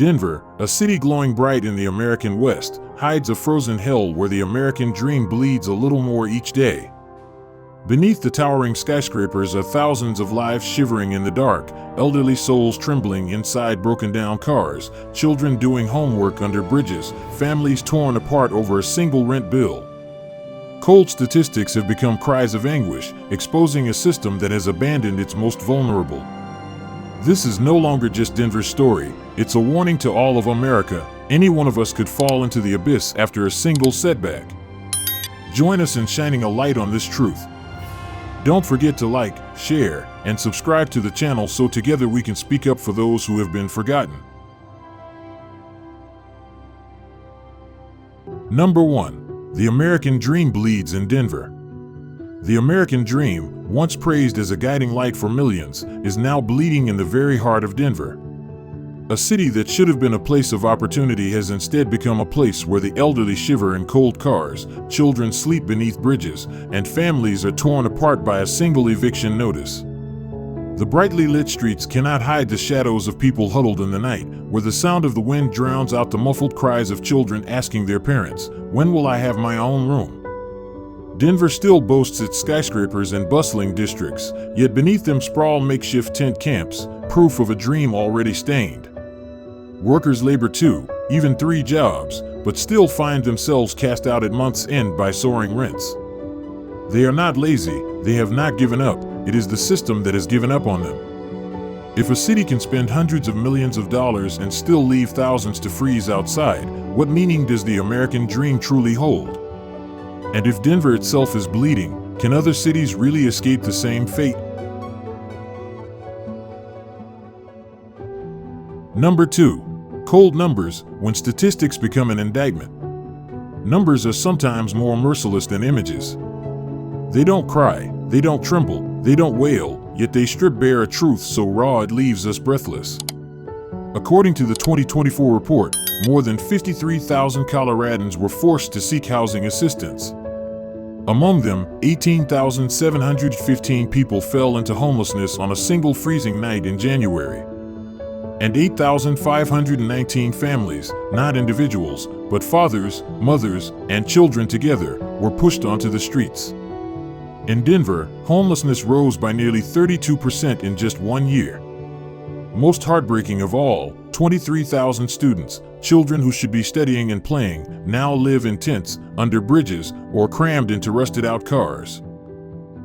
Denver, a city glowing bright in the American West, hides a frozen hell where the American dream bleeds a little more each day. Beneath the towering skyscrapers are thousands of lives shivering in the dark, elderly souls trembling inside broken-down cars, children doing homework under bridges, families torn apart over a single rent bill. Cold statistics have become cries of anguish, exposing a system that has abandoned its most vulnerable. This is no longer just Denver's story, it's a warning to all of America. Any one of us could fall into the abyss after a single setback. Join us in shining a light on this truth. Don't forget to like, share, and subscribe to the channel so together we can speak up for those who have been forgotten. Number 1. The American Dream bleeds in Denver. The American dream, once praised as a guiding light for millions, is now bleeding in the very heart of Denver. A city that should have been a place of opportunity has instead become a place where the elderly shiver in cold cars, children sleep beneath bridges, and families are torn apart by a single eviction notice. The brightly lit streets cannot hide the shadows of people huddled in the night, where the sound of the wind drowns out the muffled cries of children asking their parents, "When will I have my own room?" Denver still boasts its skyscrapers and bustling districts, yet beneath them sprawl makeshift tent camps, proof of a dream already stained. Workers labor 2, even 3 jobs, but still find themselves cast out at month's end by soaring rents. They are not lazy, they have not given up, it is the system that has given up on them. If a city can spend hundreds of millions of dollars and still leave thousands to freeze outside, what meaning does the American dream truly hold? And if Denver itself is bleeding, can other cities really escape the same fate? Number 2. Cold numbers, when statistics become an indictment. Numbers are sometimes more merciless than images. They don't cry, they don't tremble, they don't wail, yet they strip bare a truth so raw it leaves us breathless. According to the 2024 report, more than 53,000 Coloradans were forced to seek housing assistance. Among them, 18,715 people fell into homelessness on a single freezing night in January. And 8,519 families, not individuals, but fathers, mothers, and children together, were pushed onto the streets. In Denver, homelessness rose by nearly 32% in just 1 year. Most heartbreaking of all, 23,000 students, children who should be studying and playing, now live in tents, under bridges, or crammed into rusted-out cars.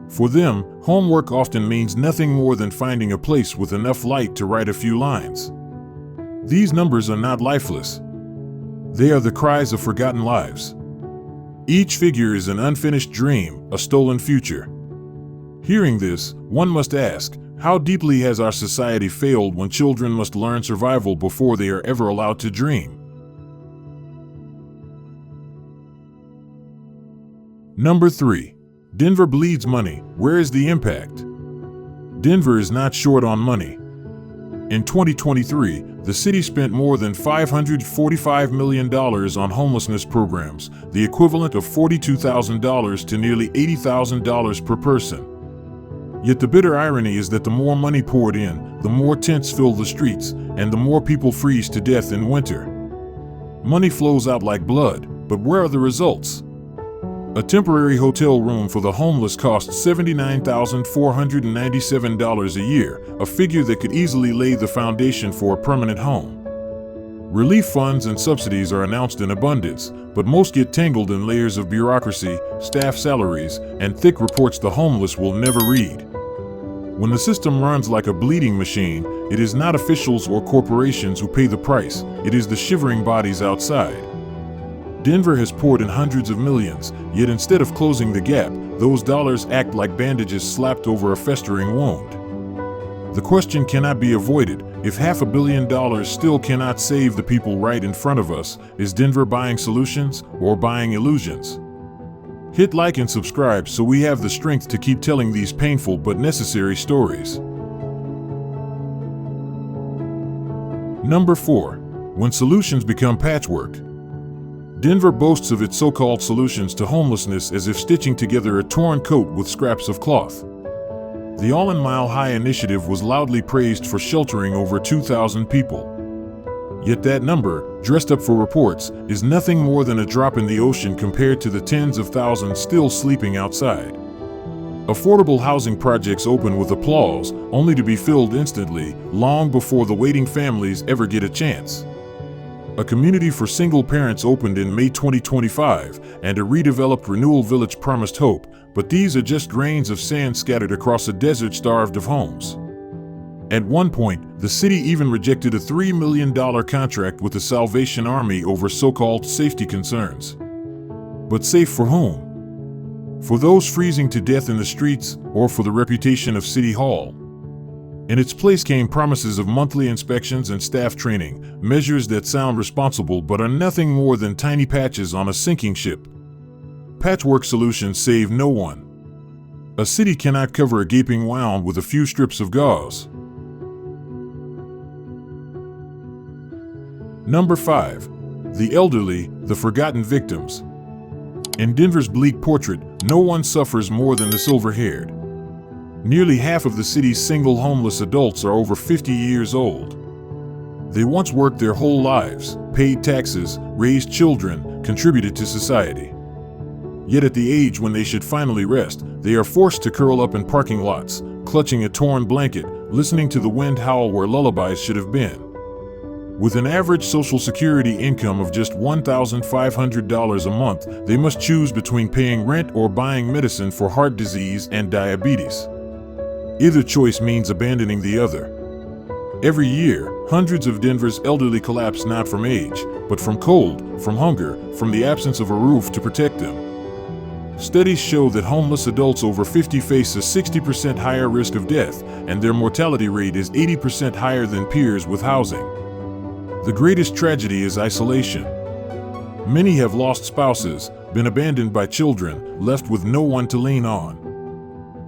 For them, homework often means nothing more than finding a place with enough light to write a few lines. These numbers are not lifeless. They are the cries of forgotten lives. Each figure is an unfinished dream, a stolen future. Hearing this, one must ask, how deeply has our society failed when children must learn survival before they are ever allowed to dream? Number 3. Denver bleeds money. Where is the impact? Denver is not short on money. In 2023, the city spent more than $545 million on homelessness programs, the equivalent of $42,000 to nearly $80,000 per person. Yet the bitter irony is that the more money poured in, the more tents fill the streets, and the more people freeze to death in winter. Money flows out like blood, but where are the results? A temporary hotel room for the homeless costs $79,497 a year, a figure that could easily lay the foundation for a permanent home. Relief funds and subsidies are announced in abundance, but most get tangled in layers of bureaucracy, staff salaries, and thick reports the homeless will never read. When the system runs like a bleeding machine, it is not officials or corporations who pay the price, it is the shivering bodies outside. Denver has poured in hundreds of millions, yet instead of closing the gap, those dollars act like bandages slapped over a festering wound. The question cannot be avoided: if $500 million still cannot save the people right in front of us, is Denver buying solutions or buying illusions? Hit like and subscribe so we have the strength to keep telling these painful but necessary stories. Number 4. When solutions become patchwork. Denver boasts of its so-called solutions to homelessness as if stitching together a torn coat with scraps of cloth. The All-in Mile High initiative was loudly praised for sheltering over 2,000 people. Yet that number, dressed up for reports, is nothing more than a drop in the ocean compared to the tens of thousands still sleeping outside. Affordable housing projects open with applause, only to be filled instantly, long before the waiting families ever get a chance. A community for single parents opened in May 2025, and a redeveloped renewal village promised hope, but these are just grains of sand scattered across a desert starved of homes. At one point, the city even rejected a $3 million contract with the Salvation Army over so-called safety concerns. But safe for whom? For those freezing to death in the streets, or for the reputation of City Hall? In its place came promises of monthly inspections and staff training, measures that sound responsible but are nothing more than tiny patches on a sinking ship. Patchwork solutions save no one. A city cannot cover a gaping wound with a few strips of gauze. Number 5. The elderly, the forgotten victims. In Denver's bleak portrait, no one suffers more than the silver-haired. Nearly half of the city's single homeless adults are over 50 years old. They once worked their whole lives, paid taxes, raised children, contributed to society. Yet at the age when they should finally rest, they are forced to curl up in parking lots, clutching a torn blanket, listening to the wind howl where lullabies should have been. With an average Social Security income of just $1,500 a month, they must choose between paying rent or buying medicine for heart disease and diabetes. Either choice means abandoning the other. Every year, hundreds of Denver's elderly collapse not from age, but from cold, from hunger, from the absence of a roof to protect them. Studies show that homeless adults over 50 face a 60% higher risk of death, and their mortality rate is 80% higher than peers with housing. The greatest tragedy is isolation. Many have lost spouses, been abandoned by children, left with no one to lean on.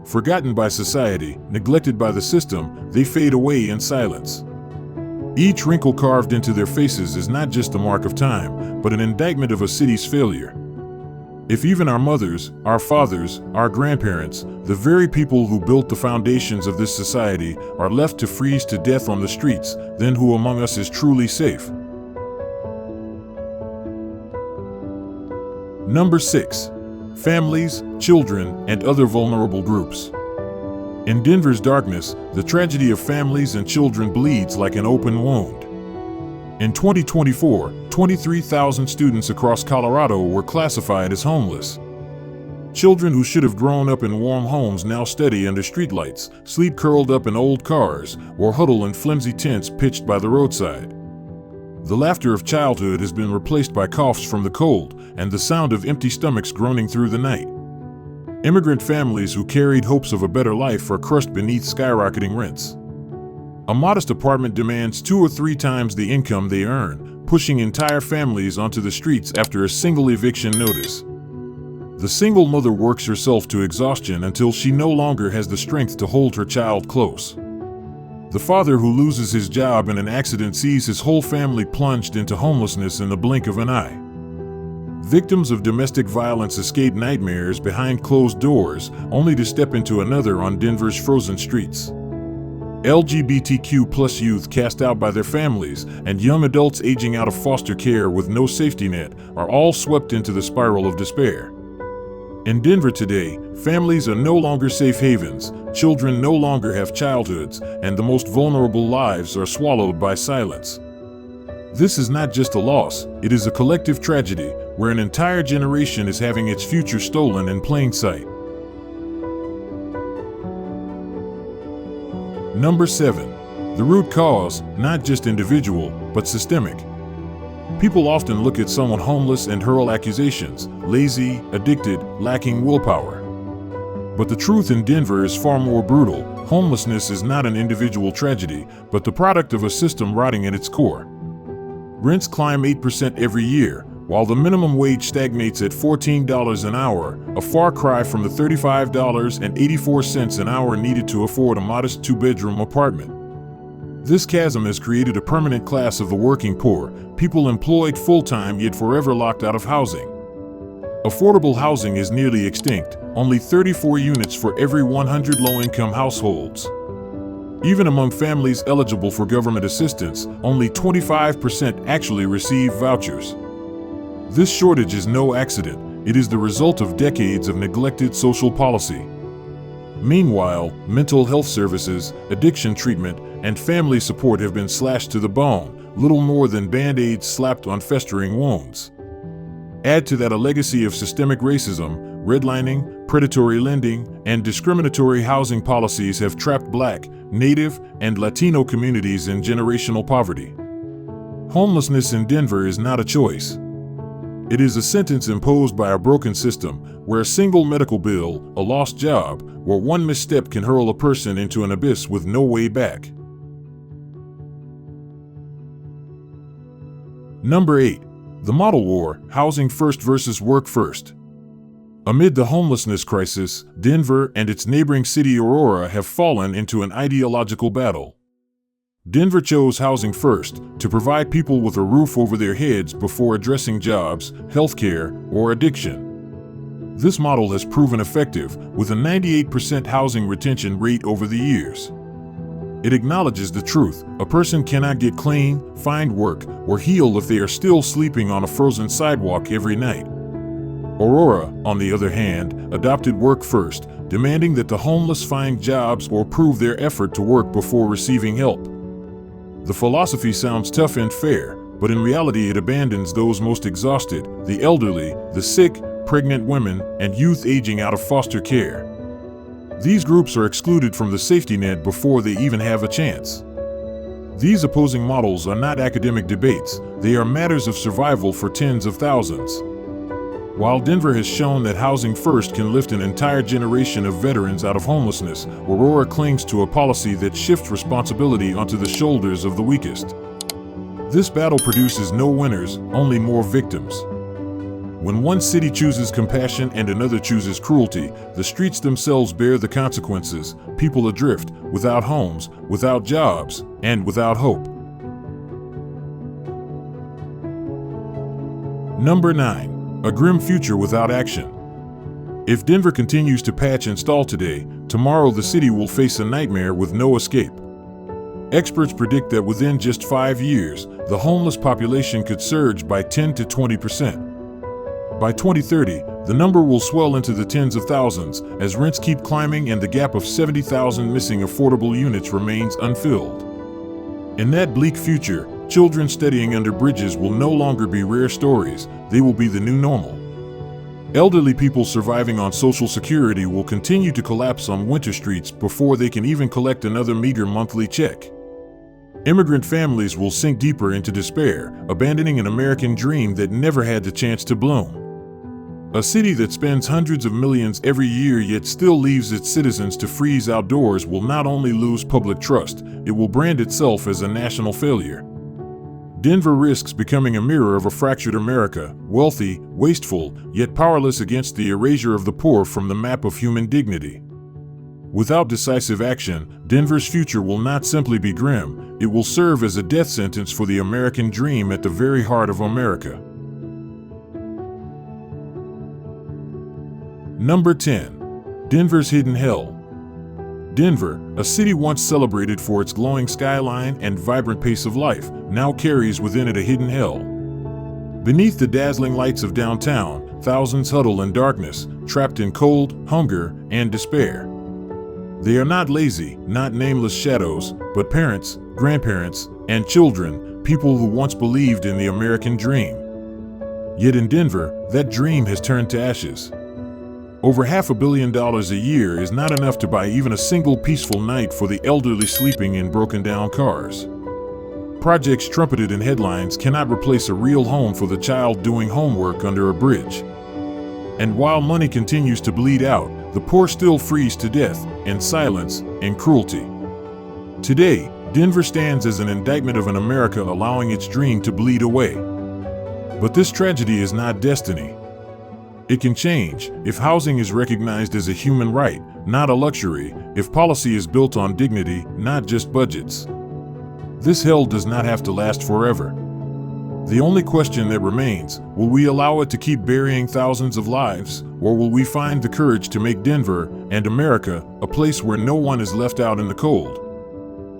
Forgotten by society, neglected by the system, they fade away in silence. Each wrinkle carved into their faces is not just a mark of time, but an indictment of a city's failure. If even our mothers, our fathers, our grandparents, the very people who built the foundations of this society, are left to freeze to death on the streets, then who among us is truly safe? Number 6. Families, children, and other vulnerable groups. In Denver's darkness, the tragedy of families and children bleeds like an open wound. In 2024, 23,000 students across Colorado were classified as homeless. Children who should have grown up in warm homes now study under streetlights, sleep curled up in old cars, or huddle in flimsy tents pitched by the roadside. The laughter of childhood has been replaced by coughs from the cold and the sound of empty stomachs groaning through the night. Immigrant families who carried hopes of a better life are crushed beneath skyrocketing rents. A modest apartment demands 2 or 3 times the income they earn, pushing entire families onto the streets after a single eviction notice. The single mother works herself to exhaustion until she no longer has the strength to hold her child close. The father who loses his job in an accident sees his whole family plunged into homelessness in the blink of an eye. Victims of domestic violence escape nightmares behind closed doors, only to step into another on Denver's frozen streets. LGBTQ+ youth cast out by their families and young adults aging out of foster care with no safety net are all swept into the spiral of despair. In Denver today, families are no longer safe havens, children no longer have childhoods, and the most vulnerable lives are swallowed by silence. This is not just a loss, it is a collective tragedy where an entire generation is having its future stolen in plain sight. Number 7. The root cause, not just individual, but systemic. People often look at someone homeless and hurl accusations, lazy, addicted, lacking willpower. But the truth in Denver is far more brutal. Homelessness is not an individual tragedy, but the product of a system rotting at its core. Rents climb 8% every year, while the minimum wage stagnates at $14 an hour, a far cry from the $35.84 an hour needed to afford a modest 2-bedroom apartment. This chasm has created a permanent class of the working poor, people employed full-time yet forever locked out of housing. Affordable housing is nearly extinct, only 34 units for every 100 low-income households. Even among families eligible for government assistance, only 25% actually receive vouchers. This shortage is no accident. It is the result of decades of neglected social policy. Meanwhile, mental health services, addiction treatment, and family support have been slashed to the bone, little more than band-aids slapped on festering wounds. Add to that a legacy of systemic racism, redlining, predatory lending, and discriminatory housing policies have trapped Black, Native, and Latino communities in generational poverty. Homelessness in Denver is not a choice. It is a sentence imposed by a broken system where a single medical bill, a lost job, or one misstep can hurl a person into an abyss with no way back. Number 8. The Model War, Housing First versus Work First. Amid the homelessness crisis, Denver and its neighboring city Aurora have fallen into an ideological battle. Denver chose housing first, to provide people with a roof over their heads before addressing jobs, healthcare, or addiction. This model has proven effective, with a 98% housing retention rate over the years. It acknowledges the truth: a person cannot get clean, find work, or heal if they are still sleeping on a frozen sidewalk every night. Aurora, on the other hand, adopted work first, demanding that the homeless find jobs or prove their effort to work before receiving help. The philosophy sounds tough and fair, but in reality it abandons those most exhausted, the elderly, the sick, pregnant women, and youth aging out of foster care. These groups are excluded from the safety net before they even have a chance. These opposing models are not academic debates, they are matters of survival for tens of thousands. While Denver has shown that housing first can lift an entire generation of veterans out of homelessness, Aurora clings to a policy that shifts responsibility onto the shoulders of the weakest. This battle produces no winners, only more victims. When one city chooses compassion and another chooses cruelty, the streets themselves bear the consequences: people adrift, without homes, without jobs, and without hope. Number 9. A grim future without action. If Denver continues to patch and stall today, tomorrow the city will face a nightmare with no escape. Experts predict that within just 5 years, the homeless population could surge by 10 to 20%. By 2030, the number will swell into the tens of thousands as rents keep climbing and the gap of 70,000 missing affordable units remains unfilled. In that bleak future, children studying under bridges will no longer be rare stories, they will be the new normal. Elderly people surviving on Social Security will continue to collapse on winter streets before they can even collect another meager monthly check. Immigrant families will sink deeper into despair, abandoning an American dream that never had the chance to bloom. A city that spends hundreds of millions every year yet still leaves its citizens to freeze outdoors will not only lose public trust, it will brand itself as a national failure. Denver risks becoming a mirror of a fractured America, wealthy, wasteful, yet powerless against the erasure of the poor from the map of human dignity. Without decisive action, Denver's future will not simply be grim, it will serve as a death sentence for the American dream at the very heart of America. Number 10. Denver's Hidden Hell. Denver, a city once celebrated for its glowing skyline and vibrant pace of life, now carries within it a hidden hell. Beneath the dazzling lights of downtown, thousands huddle in darkness, trapped in cold, hunger, and despair. They are not lazy, not nameless shadows, but parents, grandparents, and children, people who once believed in the American dream. Yet in Denver, that dream has turned to ashes. Over $500 million a year is not enough to buy even a single peaceful night for the elderly sleeping in broken-down cars. Projects trumpeted in headlines cannot replace a real home for the child doing homework under a bridge. And while money continues to bleed out, the poor still freeze to death, in silence, and cruelty. Today, Denver stands as an indictment of an America allowing its dream to bleed away. But this tragedy is not destiny. It can change if housing is recognized as a human right, not a luxury, if policy is built on dignity, not just budgets. This hell does not have to last forever. The only question that remains, will we allow it to keep burying thousands of lives, or will we find the courage to make Denver and America a place where no one is left out in the cold?